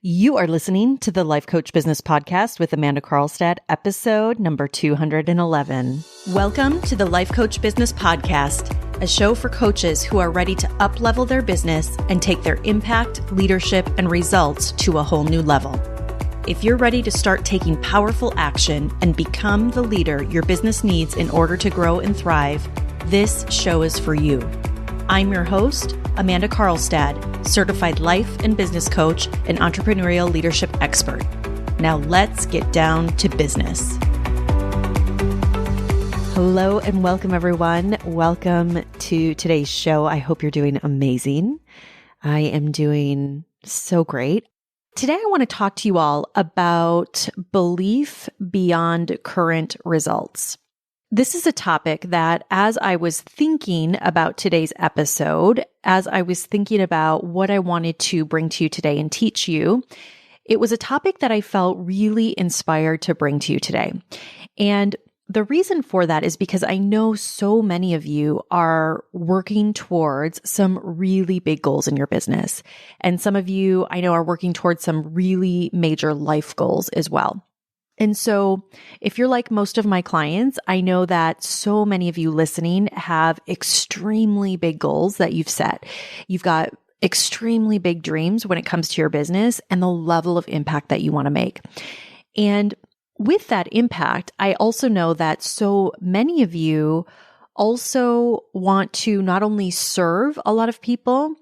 You are listening to the Life Coach Business Podcast with Amanda Karlstad, episode number 211. Welcome to the Life Coach Business Podcast, a show for coaches who are ready to up-level their business and take their impact, leadership, and results to a whole new level. If you're ready to start taking powerful action and become the leader your business needs in order to grow and thrive, this show is for you. I'm your host, Amanda Karlstad, certified life and business coach and entrepreneurial leadership expert. Now let's get down to business. Hello and welcome, everyone. Welcome to today's show. I hope you're doing amazing. I am doing so great. Today, I want to talk to you all about belief beyond current results. This is a topic that, as I was thinking about today's episode, as I was thinking about what I wanted to bring to you today and teach you, it was a topic that I felt really inspired to bring to you today. And the reason for that is because I know so many of you are working towards some really big goals in your business. And some of you I know are working towards some really major life goals as well. And so if you're like most of my clients, I know that so many of you listening have extremely big goals that you've set. You've got extremely big dreams when it comes to your business and the level of impact that you want to make. And with that impact, I also know that so many of you also want to not only serve a lot of people,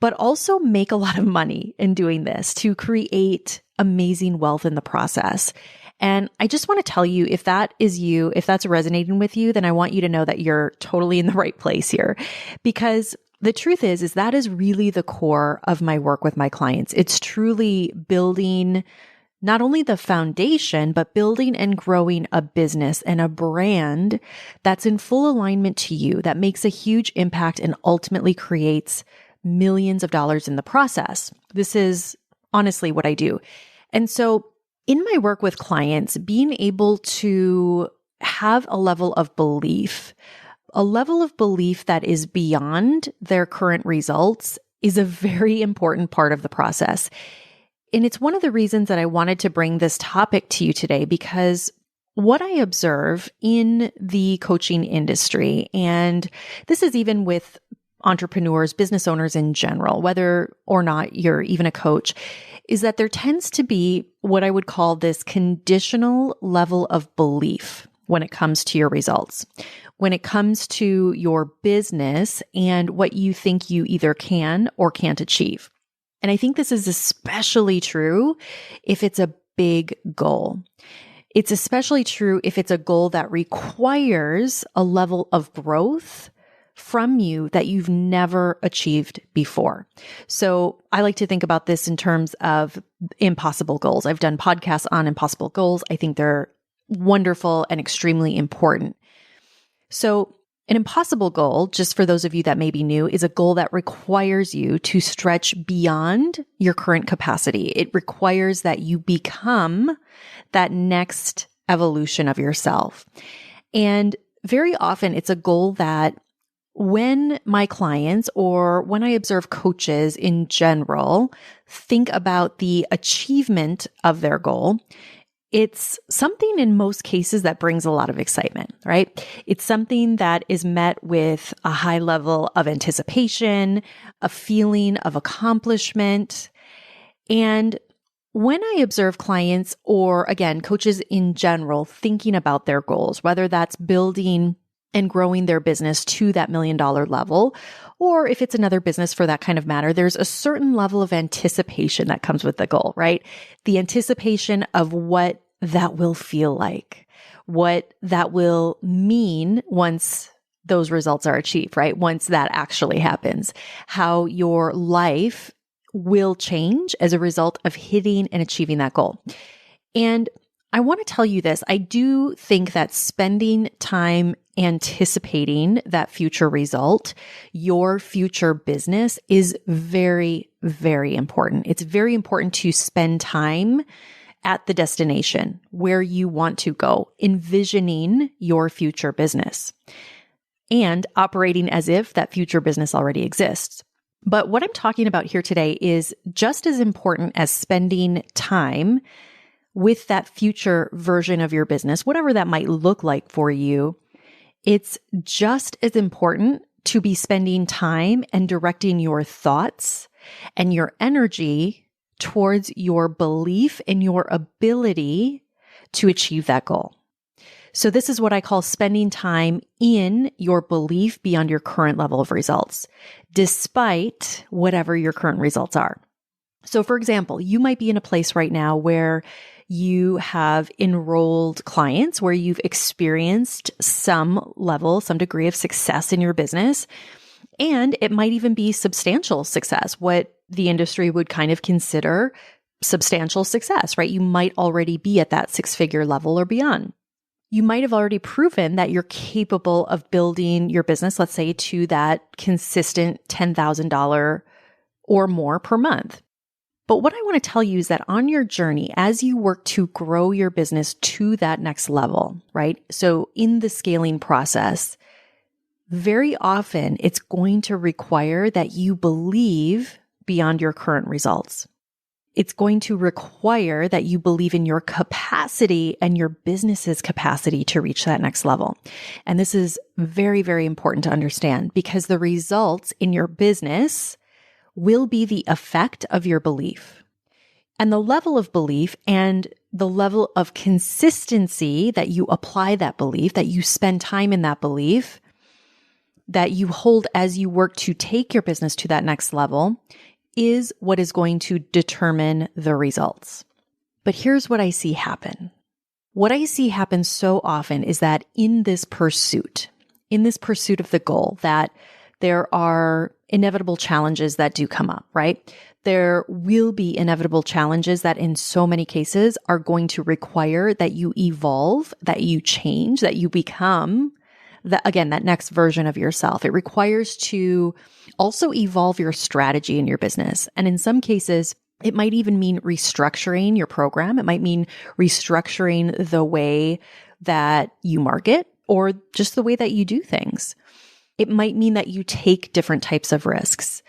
but also make a lot of money in doing this to create amazing wealth in the process. And I just want to tell you, if that is you, if that's resonating with you, then I want you to know that you're totally in the right place here. Because the truth is that is really the core of my work with my clients. It's truly building not only the foundation, but building and growing a business and a brand that's in full alignment to you, that makes a huge impact and ultimately creates millions of dollars in the process. This is honestly what I do. And so in my work with clients, being able to have a level of belief that is beyond their current results is a very important part of the process. And it's one of the reasons that I wanted to bring this topic to you today, because what I observe in the coaching industry, and this is even with entrepreneurs, business owners in general, whether or not you're even a coach, is that there tends to be what I would call this conditional level of belief when it comes to your results, when it comes to your business and what you think you either can or can't achieve. And I think this is especially true if it's a big goal. It's especially true if it's a goal that requires a level of growth from you that you've never achieved before. So I like to think about this in terms of impossible goals. I've done podcasts on impossible goals. I think they're wonderful and extremely important. So an impossible goal, just for those of you that may be new, is a goal that requires you to stretch beyond your current capacity. It requires that you become that next evolution of yourself. And very often it's a goal that when my clients or when I observe coaches in general think about the achievement of their goal, it's something in most cases that brings a lot of excitement, right? It's something that is met with a high level of anticipation, a feeling of accomplishment. And when I observe clients or, again, coaches in general thinking about their goals, whether that's building and growing their business to that $1 million level, or if it's another business for that kind of matter, there's a certain level of anticipation that comes with the goal, right? The anticipation of what that will feel like, what that will mean once those results are achieved, right? Once that actually happens, how your life will change as a result of hitting and achieving that goal. And I want to tell you this. I do think that spending time anticipating that future result, your future business, is very, very important. It's very important to spend time at the destination where you want to go, envisioning your future business and operating as if that future business already exists. But what I'm talking about here today is just as important as spending time with that future version of your business, whatever that might look like for you. It's just as important to be spending time and directing your thoughts and your energy towards your belief in your ability to achieve that goal. So this is what I call spending time in your belief beyond your current level of results, despite whatever your current results are. So for example, you might be in a place right now where you have enrolled clients, where you've experienced some level, some degree of success in your business. And it might even be substantial success, what the industry would kind of consider substantial success, right? You might already be at that six-figure level or beyond. You might have already proven that you're capable of building your business, let's say, to that consistent $10,000 or more per month. But what I want to tell you is that on your journey, as you work to grow your business to that next level, right? So in the scaling process, very often it's going to require that you believe beyond your current results. It's going to require that you believe in your capacity and your business's capacity to reach that next level. And this is very, very important to understand because the results in your business will be the effect of your belief. And the level of belief and the level of consistency that you apply that belief, that you spend time in that belief, that you hold as you work to take your business to that next level is what is going to determine the results. But here's what I see happen. What I see happen so often is that in this pursuit of the goal, that there are inevitable challenges that do come up, right? There will be inevitable challenges that in so many cases are going to require that you evolve, that you change, that you become that next version of yourself. It requires to also evolve your strategy in your business. And in some cases, it might even mean restructuring your program. It might mean restructuring the way that you market or just the way that you do things. It might mean that you take different types of risks,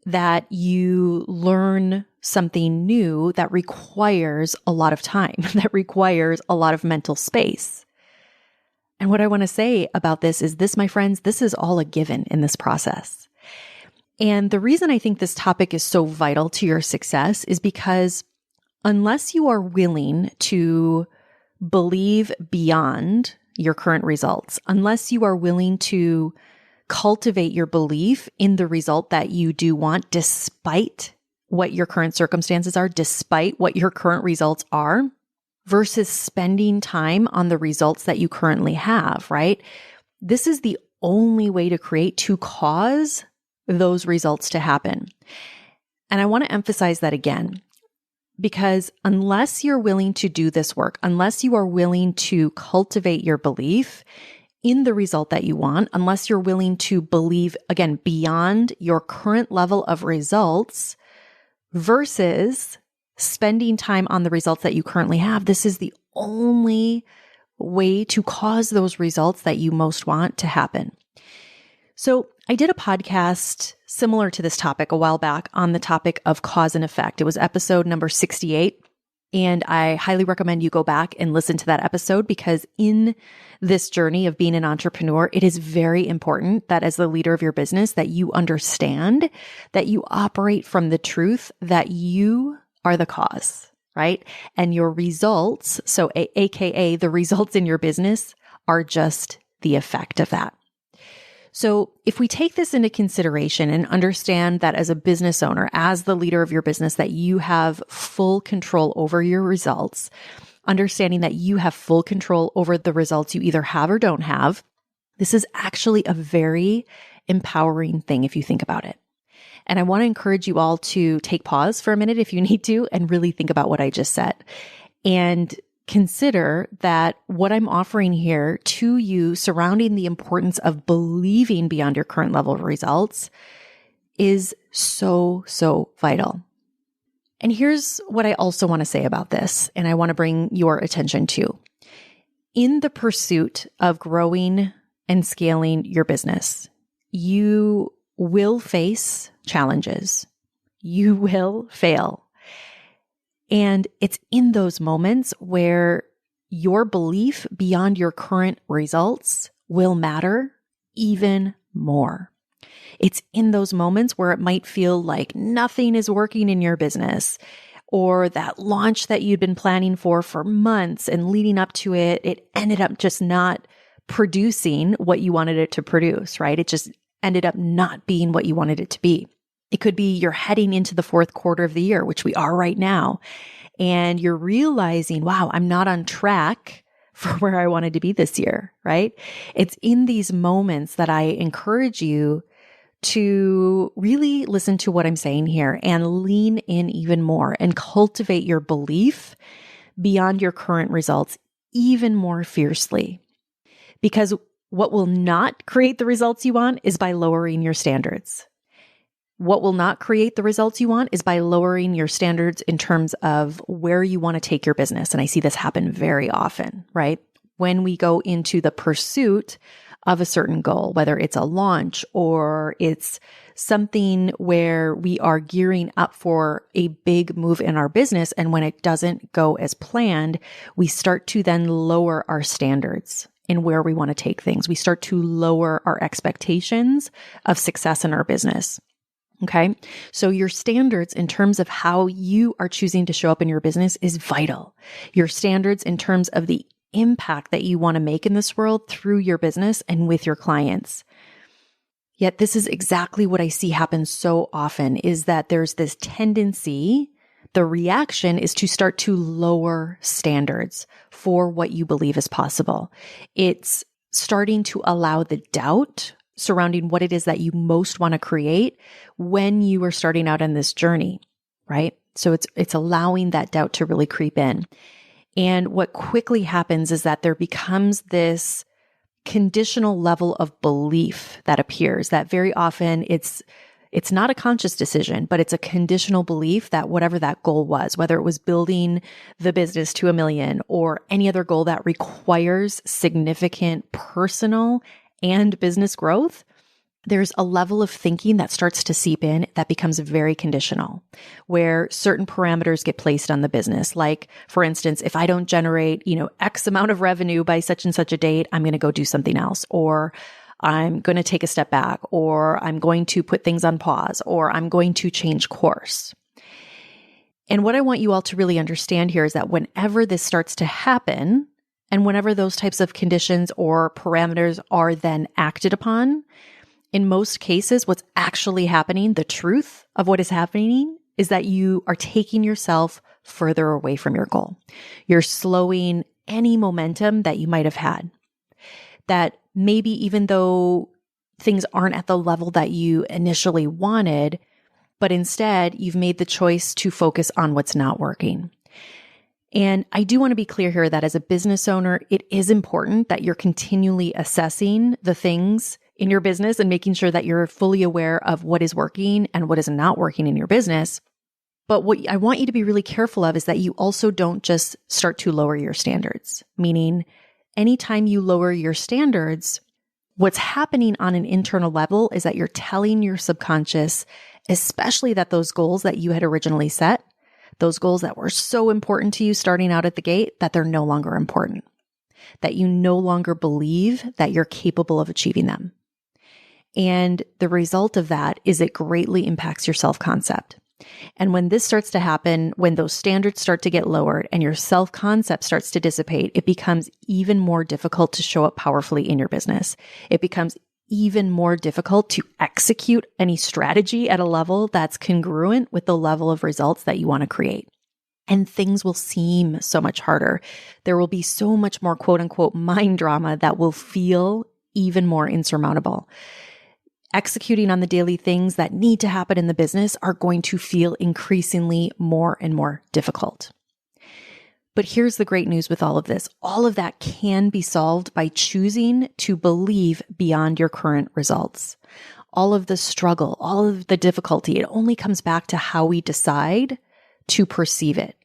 that you learn something new that requires a lot of time, that requires a lot of mental space. And what I want to say about this is this, my friends, this is all a given in this process. And the reason I think this topic is so vital to your success is because unless you are willing to believe beyond your current results, unless you are willing to cultivate your belief in the result that you do want, despite what your current circumstances are, despite what your current results are, versus spending time on the results that you currently have, right? This is the only way to cause those results to happen. And I want to emphasize that again, because unless you're willing to do this work, unless you are willing to cultivate your belief in the result that you want, unless you're willing to believe, again, beyond your current level of results versus spending time on the results that you currently have, this is the only way to cause those results that you most want to happen. So I did a podcast similar to this topic a while back on the topic of cause and effect. It was episode number 68. And I highly recommend you go back and listen to that episode because in this journey of being an entrepreneur, it is very important that as the leader of your business, that you understand that you operate from the truth that you are the cause, right? And your results, so AKA the results in your business, are just the effect of that. So if we take this into consideration and understand that as a business owner, as the leader of your business, that you have full control over your results, understanding that you have full control over the results you either have or don't have, this is actually a very empowering thing if you think about it. And I want to encourage you all to take pause for a minute if you need to and really think about what I just said. And consider that what I'm offering here to you surrounding the importance of believing beyond your current level of results is so, so vital. And here's what I also want to say about this, and I want to bring your attention to. In the pursuit of growing and scaling your business, you will face challenges. You will fail. And it's in those moments where your belief beyond your current results will matter even more. It's in those moments where it might feel like nothing is working in your business, or that launch that you'd been planning for months and leading up to it, it ended up just not producing what you wanted it to produce, right? It just ended up not being what you wanted it to be. It could be you're heading into the fourth quarter of the year, which we are right now, and you're realizing, wow, I'm not on track for where I wanted to be this year, right? It's in these moments that I encourage you to really listen to what I'm saying here and lean in even more and cultivate your belief beyond your current results even more fiercely. Because what will not create the results you want is by lowering your standards. What will not create the results you want is by lowering your standards in terms of where you want to take your business. And I see this happen very often, right? When we go into the pursuit of a certain goal, whether it's a launch or it's something where we are gearing up for a big move in our business. And when it doesn't go as planned, we start to then lower our standards in where we want to take things. We start to lower our expectations of success in our business. Okay. So your standards in terms of how you are choosing to show up in your business is vital. Your standards in terms of the impact that you want to make in this world through your business and with your clients. Yet this is exactly what I see happen so often, is that there's this tendency, the reaction is to start to lower standards for what you believe is possible. It's starting to allow the doubt surrounding what it is that you most want to create when you are starting out on this journey, right? So it's allowing that doubt to really creep in. And what quickly happens is that there becomes this conditional level of belief that appears, that very often it's not a conscious decision, but it's a conditional belief that whatever that goal was, whether it was building the business to 1 million or any other goal that requires significant personal and business growth, there's a level of thinking that starts to seep in that becomes very conditional, where certain parameters get placed on the business. Like, for instance, if I don't generate, X amount of revenue by such and such a date, I'm going to go do something else, or I'm going to take a step back, or I'm going to put things on pause, or I'm going to change course. And what I want you all to really understand here is that whenever this starts to happen, and whenever those types of conditions or parameters are then acted upon, in most cases, what's actually happening, the truth of what is happening, is that you are taking yourself further away from your goal. You're slowing any momentum that you might have had. That maybe even though things aren't at the level that you initially wanted, but instead you've made the choice to focus on what's not working. And I do want to be clear here that as a business owner, it is important that you're continually assessing the things in your business and making sure that you're fully aware of what is working and what is not working in your business. But what I want you to be really careful of is that you also don't just start to lower your standards, meaning anytime you lower your standards, what's happening on an internal level is that you're telling your subconscious, especially that those goals that you had originally set, those goals that were so important to you starting out at the gate, that they're no longer important, that you no longer believe that you're capable of achieving them. And the result of that is it greatly impacts your self-concept. And when this starts to happen, when those standards start to get lowered and your self-concept starts to dissipate, it becomes even more difficult to show up powerfully in your business. It becomes even more difficult to execute any strategy at a level that's congruent with the level of results that you want to create. And things will seem so much harder. There will be so much more quote unquote mind drama that will feel even more insurmountable. Executing on the daily things that need to happen in the business are going to feel increasingly more and more difficult. But here's the great news with all of this. All of that can be solved by choosing to believe beyond your current results. All of the struggle, all of the difficulty, it only comes back to how we decide to perceive it,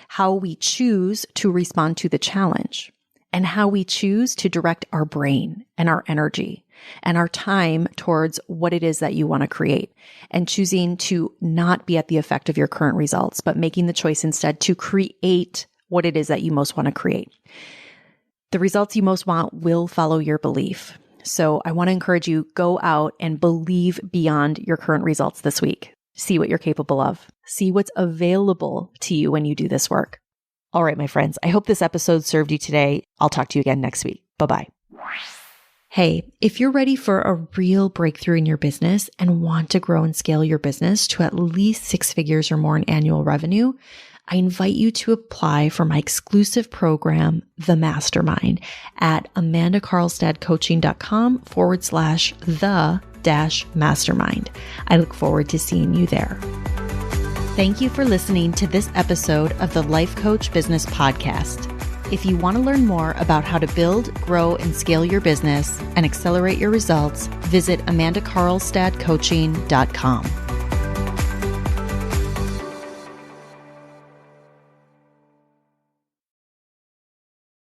how we choose to respond to the challenge. and how we choose to direct our brain and our energy and our time towards what it is that you want to create, and choosing to not be at the effect of your current results, but making the choice instead to create what it is that you most want to create. The results you most want will follow your belief. So I want to encourage you, go out and believe beyond your current results this week. See what you're capable of. See what's available to you when you do this work. All right, my friends, I hope this episode served you today. I'll talk to you again next week. Bye-bye. Hey, if you're ready for a real breakthrough in your business and want to grow and scale your business to at least 6 figures or more in annual revenue, I invite you to apply for my exclusive program, The Mastermind, at amandakarlstad.com/the-mastermind. I look forward to seeing you there. Thank you for listening to this episode of the Life Coach Business Podcast. If you want to learn more about how to build, grow, and scale your business and accelerate your results, visit amandakarlstadcoaching.com.